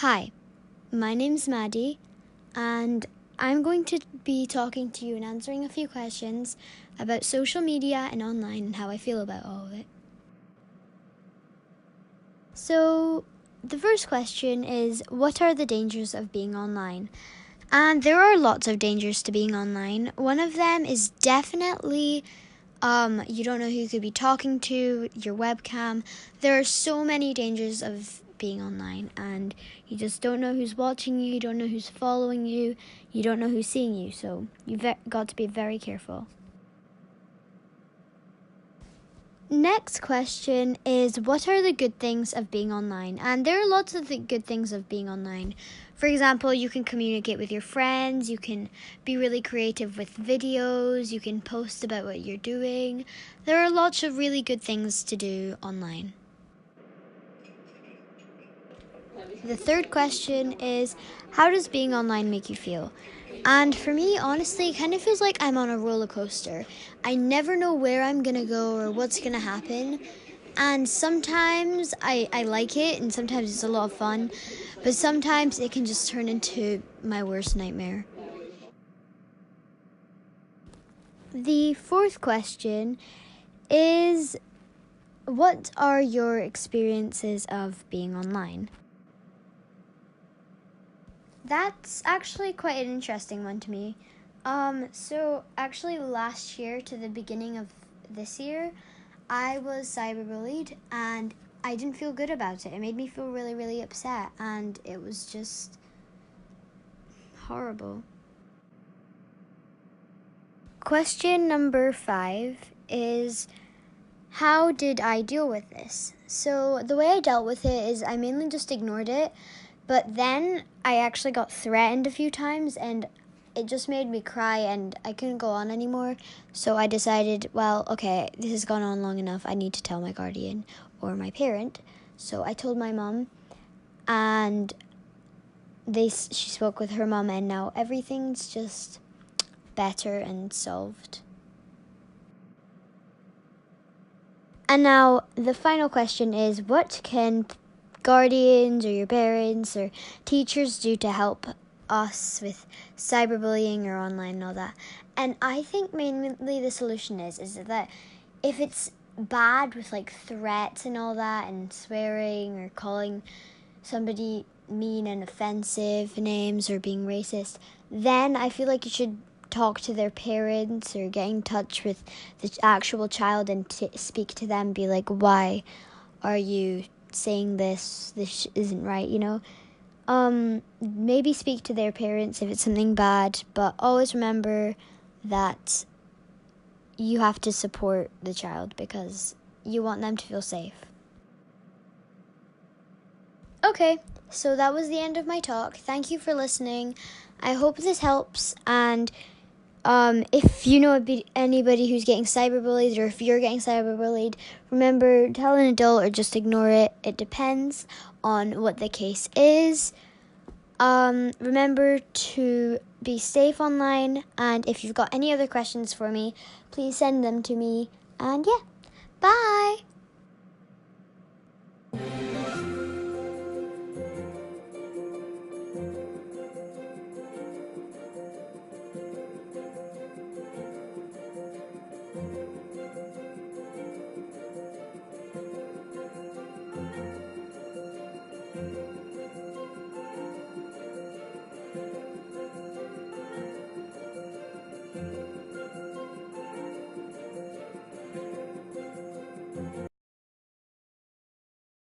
Hi, my name's Maddie, and I'm going to be talking to you and answering a few questions about social media and online and how I feel about all of it. So, the first question is, what are the dangers of being online? And there are lots of dangers to being online. One of them is definitely you don't know who you could be talking to, your webcam. There are so many dangers of being online, and you just don't know who's watching you don't know who's following you don't know who's seeing you, so you've got to be very careful. Next question is, what are the good things of being online? And there are lots of good things of being online. For example, you can communicate with your friends, you can be really creative with videos, you can post about what you're doing. There are lots of really good things to do online. The third question is, how does being online make you feel? And for me, honestly, it kind of feels like I'm on a roller coaster. I never know where I'm going to go or what's going to happen. And sometimes I like it, and sometimes it's a lot of fun. But sometimes it can just turn into my worst nightmare. The fourth question is, what are your experiences of being online? That's actually quite an interesting one to me. So actually last year to the beginning of this year, I was cyberbullied and I didn't feel good about it. It made me feel really, really upset, and it was just horrible. Question number 5 is, how did I deal with this? So the way I dealt with it is I mainly just ignored it, but then I actually got threatened a few times, and it just made me cry and I couldn't go on anymore. So I decided, well, okay, this has gone on long enough. I need to tell my guardian or my parent. So I told my mom, and she spoke with her mom, and now everything's just better and solved. And now the final question is, what can guardians or your parents or teachers do to help us with cyberbullying or online and all that? And I think mainly the solution is that if it's bad with like threats and all that and swearing or calling somebody mean and offensive names or being racist, then I feel like you should talk to their parents or get in touch with the actual child and speak to them, be like, why are you saying this isn't right, maybe speak to their parents if it's something bad, but always remember that you have to support the child because you want them to feel safe. Okay, so that was the end of my talk. Thank you for listening. I hope this helps, and if you know anybody who's getting cyberbullied, or if you're getting cyberbullied, remember, tell an adult or just ignore it. It depends on what the case is. Remember to be safe online, and if you've got any other questions for me, please send them to me. And yeah, bye!